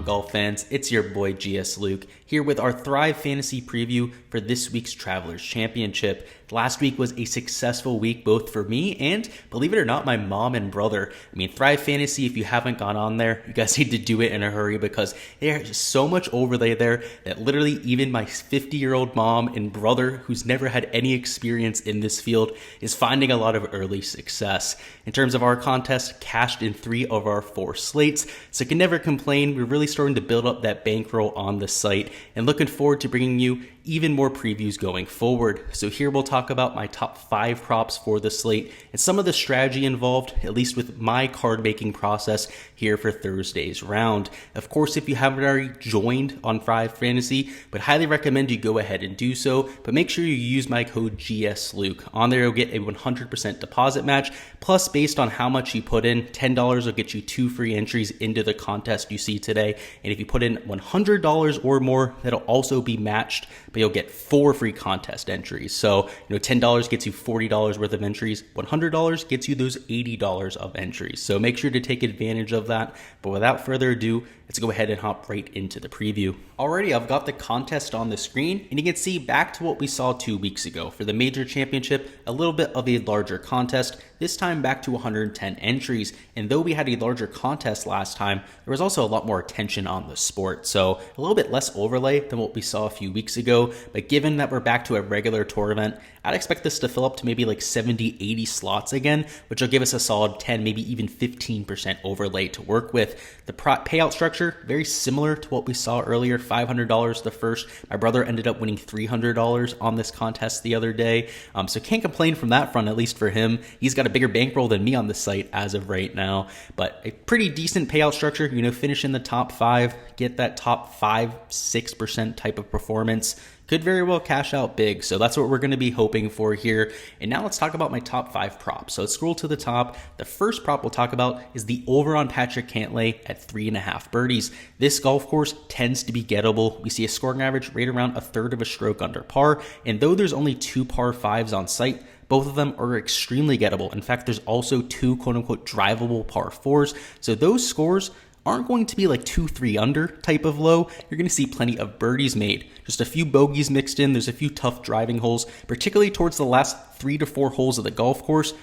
golf fans? It's your boy Gsluke here with our Thrive Fantasy preview for this week's Travelers Championship. Last week was a successful week both for me and, believe it or not, my mom and brother. I mean, Thrive Fantasy, if you haven't gone on there, you guys need to do it in a hurry because there's just so much overlay there that literally even my 50-year-old mom and brother, who's never had any experience in this field, is finding a lot of early success. In terms of our contest, cashed in 3 of our 4 slates, so can never complain. We're really starting to build up that bankroll on the site and looking forward to bringing you even more previews going forward. So here we'll talk about my top 5 props for the slate and some of the strategy involved, at least with my card making process here for Thursday's round. Of course, if you haven't already joined on Thrive Fantasy, but highly recommend you go ahead and do so, but make sure you use my code Gsluke. On there you'll get a 100% deposit match, plus based on how much you put in, $10 will get you 2 free entries into the contest you see today, and if you put in $100 or more, that'll also be matched, but you'll get 4 free contest entries. So, $10 gets you $40 worth of entries. $100 gets you those $80 of entries. So make sure to take advantage of that. But without further ado, let's go ahead and hop right into the preview. Alrighty, I've got the contest on the screen, and you can see back to what we saw 2 weeks ago. For the major championship, a little bit of a larger contest, this time back to 110 entries. And though we had a larger contest last time, there was also a lot more attention on the sport. So a little bit less overlay than what we saw a few weeks ago. But given that we're back to a regular tour event, I'd expect this to fill up to maybe like 70, 80 slots again, which will give us a solid 10, maybe even 15% overlay to work with. The payout structure, very similar to what we saw earlier, $500 the first. My brother ended up winning $300 on this contest the other day. So can't complain from that front, at least for him. He's got a bigger bankroll than me on the site as of right now, but a pretty decent payout structure, finish in the top 5, get that top 5, 6% type of performance. Could very well cash out big. So that's what we're going to be hoping for here. And now let's talk about my top 5 props. So let's scroll to the top. The first prop we'll talk about is the over on Patrick Cantlay at 3.5 birdies. This golf course tends to be gettable. We see a scoring average right around a third of a stroke under par. And though there's only 2 par 5s on site, both of them are extremely gettable. In fact, there's also 2 quote-unquote drivable par 4s. So those scores aren't going to be like 2-3 under type of low. You're going to see plenty of birdies made. Just a few bogeys mixed in. There's a few tough driving holes, particularly towards the last 3 to 4 holes of the golf course.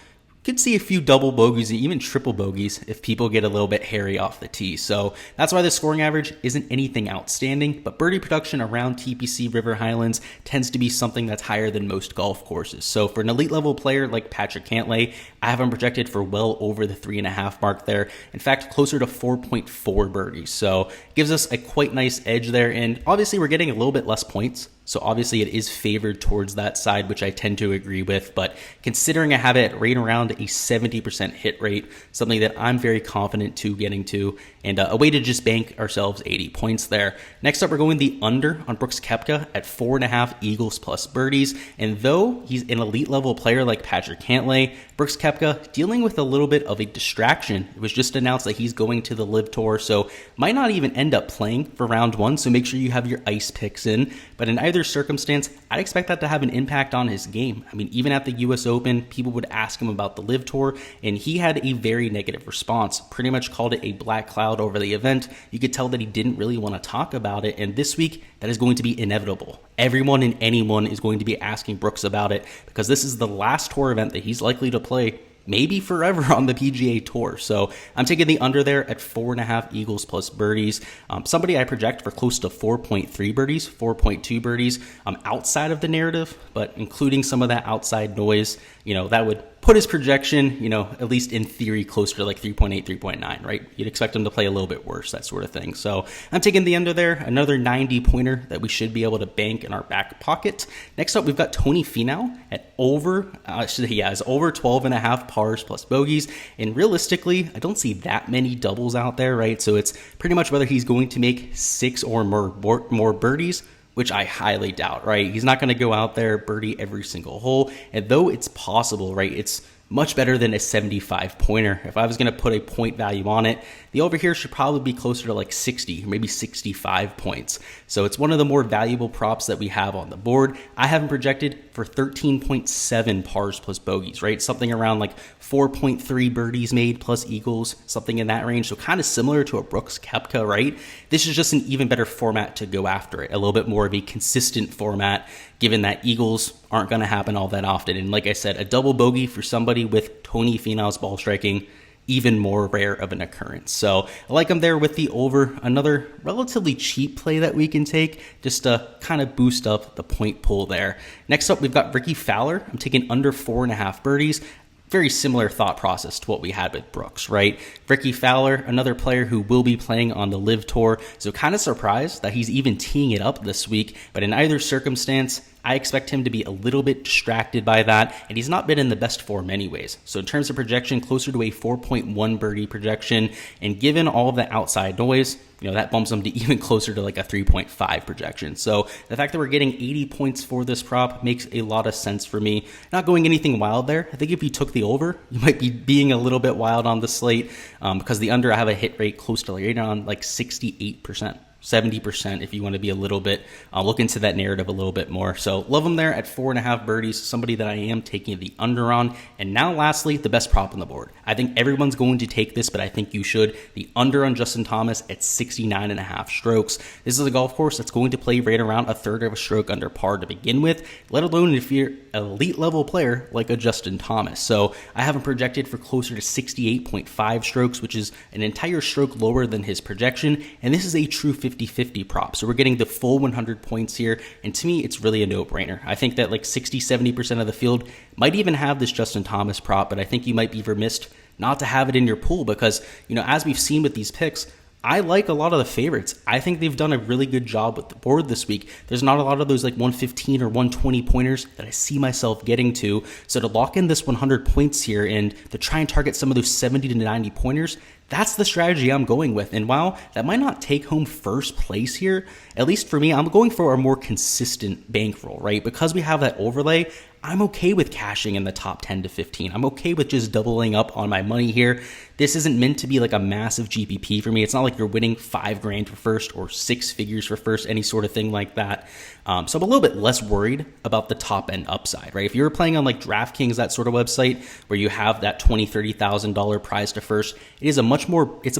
Could see a few double bogeys and even triple bogeys if people get a little bit hairy off the tee. So that's why the scoring average isn't anything outstanding, but birdie production around TPC River Highlands tends to be something that's higher than most golf courses. So for an elite level player like Patrick Cantlay, I have him projected for well over the 3.5 mark there. In fact, closer to 4.4 birdies. So it gives us a quite nice edge there. And obviously we're getting a little bit less points. So obviously it is favored towards that side, which I tend to agree with. But considering I have it right around a 70% hit rate, something that I'm very confident to getting to, and a way to just bank ourselves 80 points there. Next up, we're going the under on Brooks Koepka at 4.5 eagles plus birdies. And though he's an elite level player like Patrick Cantlay, Brooks Koepka dealing with a little bit of a distraction. It was just announced that he's going to the Live Tour, so might not even end up playing for round 1. So make sure you have your ice picks in. But in either circumstance, I'd expect that to have an impact on his game. I mean, even at the US Open, people would ask him about the Live Tour, and he had a very negative response. Pretty much called it a black cloud over the event. You could tell that he didn't really want to talk about it, and this week, that is going to be inevitable. Everyone and anyone is going to be asking Brooks about it because this is the last tour event that he's likely to play, maybe forever, on the PGA Tour. So I'm taking the under there at 4.5 eagles plus birdies. Somebody I project for close to 4.3 birdies, 4.2 birdies outside of the narrative, but including some of that outside noise, that would put his projection, at least in theory, closer to like 3.8, 3.9, right? You'd expect him to play a little bit worse, that sort of thing. So I'm taking the under there, another 90 pointer that we should be able to bank in our back pocket. Next up, we've got Tony Finau at over 12.5 pars plus bogeys. And realistically, I don't see that many doubles out there, right? So it's pretty much whether he's going to make 6 or more birdies, which I highly doubt, right? He's not going to go out there birdie every single hole. And though it's possible, right, it's much better than a 75 pointer. If I was going to put a point value on it, the over here should probably be closer to like 60 or maybe 65 points. So it's one of the more valuable props that we have on the board. I have him projected for 13.7 pars plus bogeys, right? Something around like 4.3 birdies made plus eagles, something in that range. So kind of similar to a Brooks Koepka, right? This is just an even better format to go after it. A little bit more of a consistent format, given that eagles aren't going to happen all that often. And like I said, a double bogey for somebody with Tony Finau's ball striking, even more rare of an occurrence. So I like him there with the over. Another relatively cheap play that we can take just to kind of boost up the point pool there. Next up, we've got Ricky Fowler. I'm taking under 4.5 birdies. Very similar thought process to what we had with Brooks, right? Ricky Fowler, another player who will be playing on the Live Tour, so kind of surprised that he's even teeing it up this week, but in either circumstance, I expect him to be a little bit distracted by that, and he's not been in the best form anyways. So in terms of projection, closer to a 4.1 birdie projection, and given all of the outside noise, that bumps him to even closer to like a 3.5 projection. So the fact that we're getting 80 points for this prop makes a lot of sense for me. Not going anything wild there. I think if you took the over, you might be being a little bit wild on the slate because the under, I have a hit rate close to right around like 68%. 70% if you want to be a little bit, look into that narrative a little bit more. So love him there at 4.5 birdies, somebody that I am taking the under on. And now lastly, the best prop on the board. I think everyone's going to take this, but I think you should. The under on Justin Thomas at 69.5 strokes. This is a golf course that's going to play right around a third of a stroke under par to begin with, let alone if you're an elite level player like a Justin Thomas. So I have him projected for closer to 68.5 strokes, which is an entire stroke lower than his projection. And this is a true 50-50 prop. So we're getting the full 100 points here. And to me, it's really a no-brainer. I think that like 60-70% of the field might even have this Justin Thomas prop, but I think you might be remiss not to have it in your pool because, as we've seen with these picks, I like a lot of the favorites. I think they've done a really good job with the board this week. There's not a lot of those like 115 or 120 pointers that I see myself getting to. So to lock in this 100 points here and to try and target some of those 70 to 90 pointers, that's the strategy I'm going with. And while that might not take home first place here, at least for me, I'm going for a more consistent bankroll, right? Because we have that overlay, I'm okay with cashing in the top 10 to 15. I'm okay with just doubling up on my money here. This isn't meant to be like a massive GPP for me. It's not like you're winning $5,000 for first or 6 figures for first, any sort of thing like that. So I'm a little bit less worried about the top end upside, right? If you're playing on like DraftKings, that sort of website where you have that $20,000, $30,000 prize to first, it's a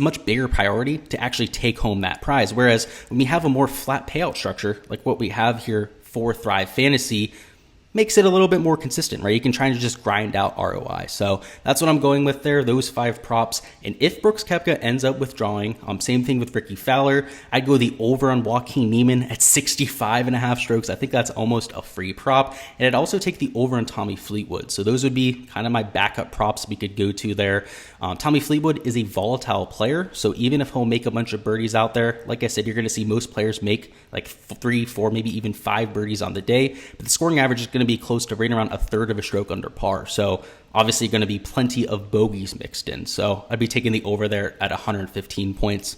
much bigger priority to actually take home that prize. Whereas when we have a more flat payout structure, like what we have here for Thrive Fantasy, makes it a little bit more consistent, right? You can try to just grind out ROI. So that's what I'm going with there, those 5 props. And if Brooks Koepka ends up withdrawing, same thing with Ricky Fowler, I'd go the over on Joaquin Niemann at 65.5 strokes. I think that's almost a free prop. And I'd also take the over on Tommy Fleetwood. So those would be kind of my backup props we could go to there. Tommy Fleetwood is a volatile player. So even if he'll make a bunch of birdies out there, like I said, you're going to see most players make like 3, 4, maybe even 5 birdies on the day. But the scoring average is going to be close to right around a third of a stroke under par. So obviously going to be plenty of bogeys mixed in. So I'd be taking the over there at 115 points.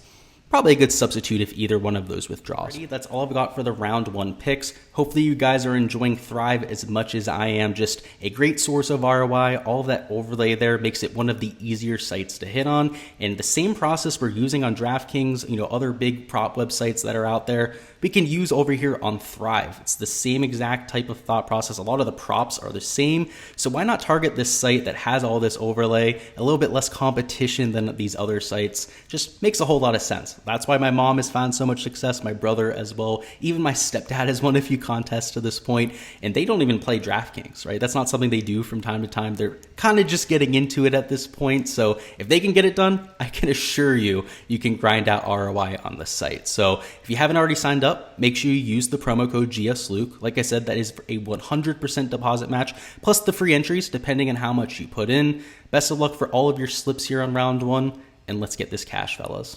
Probably a good substitute if either one of those withdraws. That's all I've got for the round 1 picks. Hopefully you guys are enjoying Thrive as much as I am. Just a great source of ROI. All of that overlay there makes it one of the easier sites to hit on. And the same process we're using on DraftKings, other big prop websites that are out there, we can use over here on Thrive. It's the same exact type of thought process. A lot of the props are the same. So why not target this site that has all this overlay, a little bit less competition than these other sites? Just makes a whole lot of sense. That's why my mom has found so much success, my brother as well. Even my stepdad has won a few contests to this point, and they don't even play DraftKings, right? That's not something they do from time to time. They're kind of just getting into it at this point. So if they can get it done, I can assure you, you can grind out ROI on the site. So if you haven't already signed up, make sure you use the promo code Gsluke. Like I said, that is a 100% deposit match, plus the free entries, depending on how much you put in. Best of luck for all of your slips here on round 1, and let's get this cash, fellas.